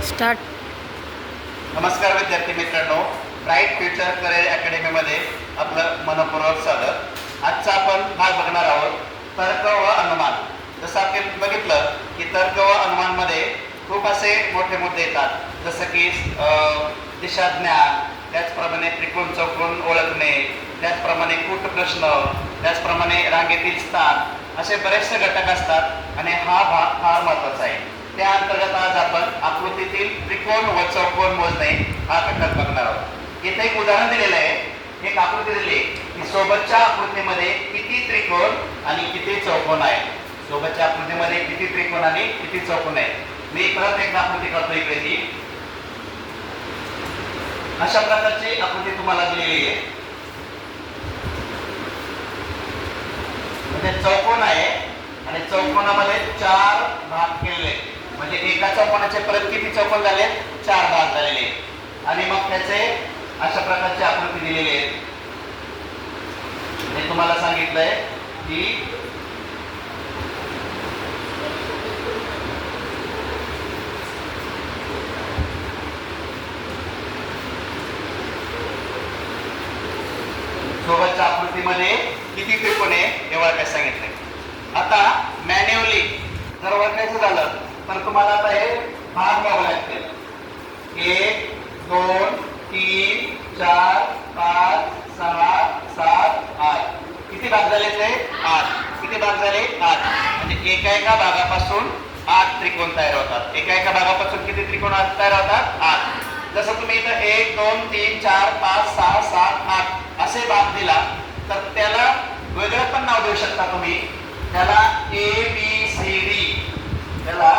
Start. नमस्कार विद्यार्थी मित्रांनो, ब्राईट फ्युचर करिअर अकॅडमीमध्ये आपलं मनपूर्वक स्वागत. आजचा आपण भाग बघणार आहोत तर्क व अनुमान. जसं आपण बघितलं की तर्क व अनुमानमध्ये खूप असे मोठे मुद्दे येतात, जसं की दिशा ज्ञान, त्याचप्रमाणे त्रिकोण चौकोन ओळखणे, त्याचप्रमाणे कूट प्रश्न, त्याचप्रमाणे रांगेतील स्थान, असे बरेचसे घटक असतात आणि हा भाग फार महत्त्वाचा आहे. त्या अंतर्गत आज आपण आकृतीतील त्रिकोण व चौकोन मोजणे हा घटक बघणार आहोत. इथे एक उदाहरण दिलेलं आहे. एक आकृती दिली की सोबतच्या आकृतीमध्ये किती त्रिकोण आणि किती चौकोन आहे. सोबतच्या आकृतीमध्ये किती त्रिकोण आणि किती चौकोन आहे. मी परत एकदा आकृती करतो. इकडे ती अशा प्रकारची आकृती तुम्हाला दिलेली आहे. म्हणजे चौकोन आहे आणि चौकोनामध्ये 4 भाग केलेले, म्हणजे एका चौकोनाचे परत किती चौकोन झाले, 4 भाग झालेले. आणि मग त्याचे अशा प्रकारची आकृती दिलेली आहे. मी तुम्हाला सांगितलंय की सोबतच्या आकृतीमध्ये किती त्रिकोण आहे हे ओळखायला सांगितलंय. आता मॅन्युअली जर ओळखायचं झालं तर तुम्हाला आता हे भाग बघावे लागतील. 1 2 3 4 5 6 7 8. किती भाग झाले ते? 8. किती भाग झाले? 8. म्हणजे एका भागापासून 8 त्रिकोण तयार होतात. एका भागापासून किती त्रिकोण तयार होतात? 8. जसं तुम्ही इथं 1 2 3 4 5 6 7 8 असे भाग दिला तर त्याला वेगळं पण नाव देऊ शकता तुम्ही. त्याला ABCD, त्याला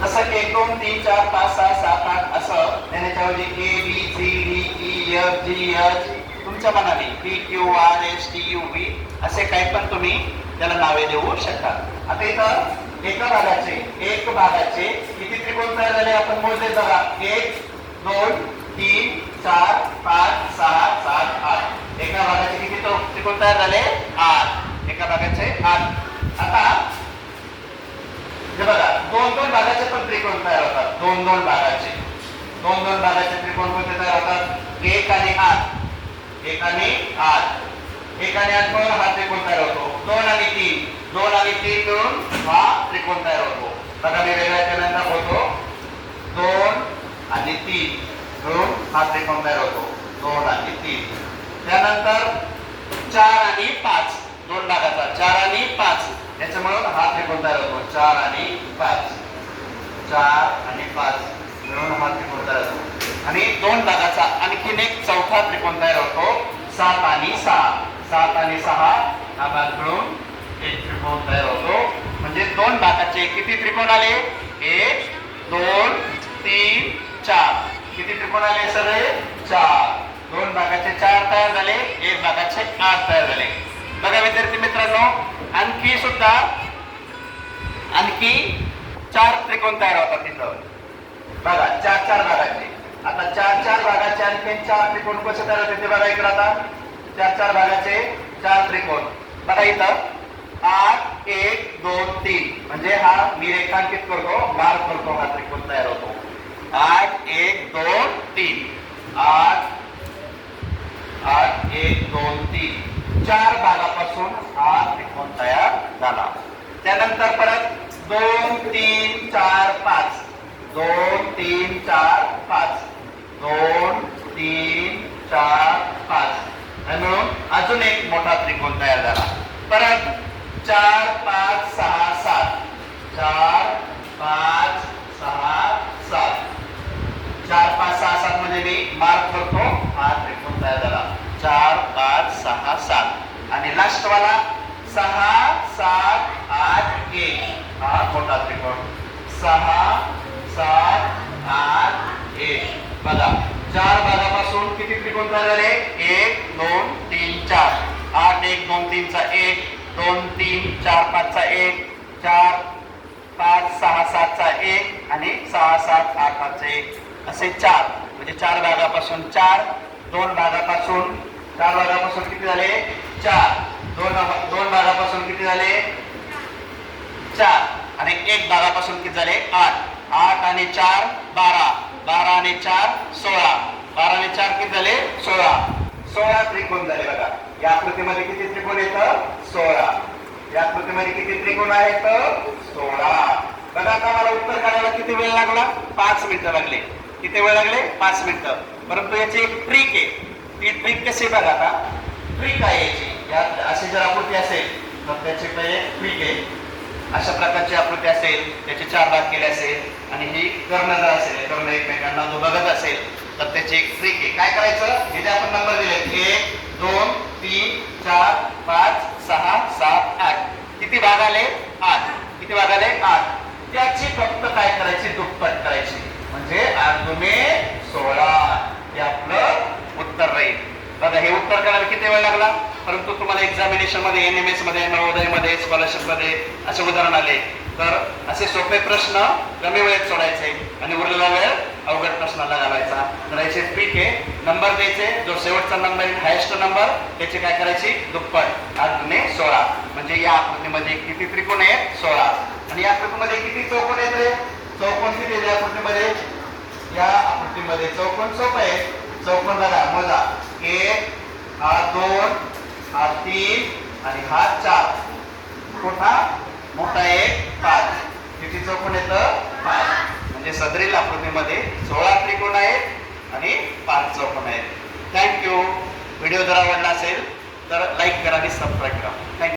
जसं 1 2 3 4 5 6 7 8 असं त्याच्याऐवजी ABCDEFGH तुमच्या मनाने PQRSTUV असे काही पण तुम्ही त्याला नावे देऊ शकता. आता इथं एका भागाचे किती त्रिकोण तयार झाले आपण मोजले बघा. 1 2 3 4 5 6 7 8. एका भागाचे किती त्रिकोण तयार झाले? 8. एका भागाचे 8. आता हे बघा, 2 भागाचे पण त्रिकोण तयार होतात. 2 भागाचे त्रिकोण कोणते तयार होतात? 1 आणि 8. 1 आणि 8. 1 आणि 8 मिळून हा त्रिकोण तयार होतो. 2 आणि 3 मिळून हा त्रिकोण तयार होतो. बघा मी वेगळ्या केल्यानंतर होतो 2 आणि 3 मिळून हा त्रिकोण तयार होतो. 2 आणि 3. त्यानंतर 4 आणि 5, 2 भागाचा 4 आणि 5 याच्यामुळे हा त्रिकोण तयार होतो. 4 आणि 5 मिळून हा त्रिकोण तयार होतो. आणि 2 भागाचा आणखीन एक चौथा त्रिकोण तयार होतो. 7 आणि 6 हा भाग मिळून एक त्रिकोण तयार होतो. म्हणजे 2 भागाचे किती त्रिकोण आले? 1 2 3 4. किती त्रिकोण आले सगळे? 4. 2 भागाचे 4 तयार झाले, 1 भागाचे 8 तयार झाले. बघा विद्यार्थी मित्रांनो, आणखी 4 त्रिकोण तयार होतात तिथं. बघा 4 भागाचे. आता 4 भागाचे आणखी 4 त्रिकोण कसे तयार होते ते बघा. इकडे आता 4 भागाचे 4 त्रिकोण बघा. इथं 8 1 2 3 म्हणजे हा मी रेखांकित करतो, मार्क करतो, हा त्रिकोण तयार होतो. 8 1 2 3 8 1 2 3. 4 भागापासून हा त्रिकोण तयार झाला. त्यानंतर परत 2 3 4 5 2 3 4 5 2 3 4 5 म्हणून अजून एक मोठा त्रिकोण तयार झाला. परत 4 5 6 7 4 5 6 7 4 5 6 7 म्हणजे मी मार्क करतो, हा त्रिकोण तयार झाला. 4 5 6 7 आणि लास्ट वाला 6 7 8 1 हा मोठा त्रिकोण. 6 7 8 1. बघा 4 भागापासून किती त्रिकोण तयार झाले? 1 2 3 4. 8 1 2 3 चा 1 2 3 4 5 चा 1 4 5 6 7 चा 1 आणि 6 7 8 चा 1 असे 4. म्हणजे 4 भागापासून 4. 2 भागापासून किती झाले? 4. 2 भागापासून किती झाले? 4. आणि एक भागापासून किती झाले 8 8 आणि 4 12 12 आणि 4 16 12 आणि 4 किती झाले 16 16 त्रिकोण झाले बघा. या आकृतीमध्ये किती त्रिकोण येतं 16. या आकृतीमध्ये किती त्रिकोण आहेत 16. बघा आता मला उत्तर काढायला किती वेळ लागला 5 मिनिटं लागले. किती वेळ लागले 5 मिनिटं. परंतु याची एक ट्रिक आहे. ती ट्रिक कशी बघा आता ट्रिक आहे याची. यात अशी जर आकृती असेल तर त्याची काही ट्रिक आहे. अशा प्रकारची आकृती असेल त्याचे 4 भाग केले असेल आणि ही कर्ण जर असेल कर्ण एकमेकांना जो बघत असेल तर त्याची एक ट्रिक आहे. काय करायचं इथे आपण नंबर दिले 1 2 3 4 5 6 7 8 किती भाग आले 8. किती भाग आले 8. त्याची फक्त काय करायची दुप्पट करायची म्हणजे 8 दुने 16 हे आपलं उत्तर राहील. बघा हे उत्तर करायला किती वेळ लागला. परंतु तुम्हाला एक्झामिनेशन मध्ये एनएमएस मध्ये नवोदयमध्ये स्कॉलरशिप मध्ये असे उदाहरण आले तर असे सोपे प्रश्न कमी वेळेत सोडायचे आणि उरलेला वेळ अवघड प्रश्नाला घालायचा. तर याचे ट्रिक आहे नंबर द्यायचे जो शेवटचा नंबर आहे हायेस्ट नंबर त्याची काय करायची दुप्पट 8 दुने 16 म्हणजे या आकृतीमध्ये किती त्रिकोण आहेत 16. आणि या आकृतीमध्ये किती चौकोन आहेत रे चौकोन किती आहेत या आकृतीमध्ये. या आकृतीमध्ये चौकोन सोपं आहे. चौकोन बघा मोजा 1 हा 2 हा 3 आणि हा 4 मोठा मोठा 1 5 किती चौकोन येतं 5 म्हणजे सदरील आकृतीमध्ये 16 त्रिकोण आहेत आणि 5 चौकोन आहेत. थँक्यू. व्हिडिओ जर आवडला असेल तर लाईक करा आणि सबस्क्राईब करा. थँक्यू.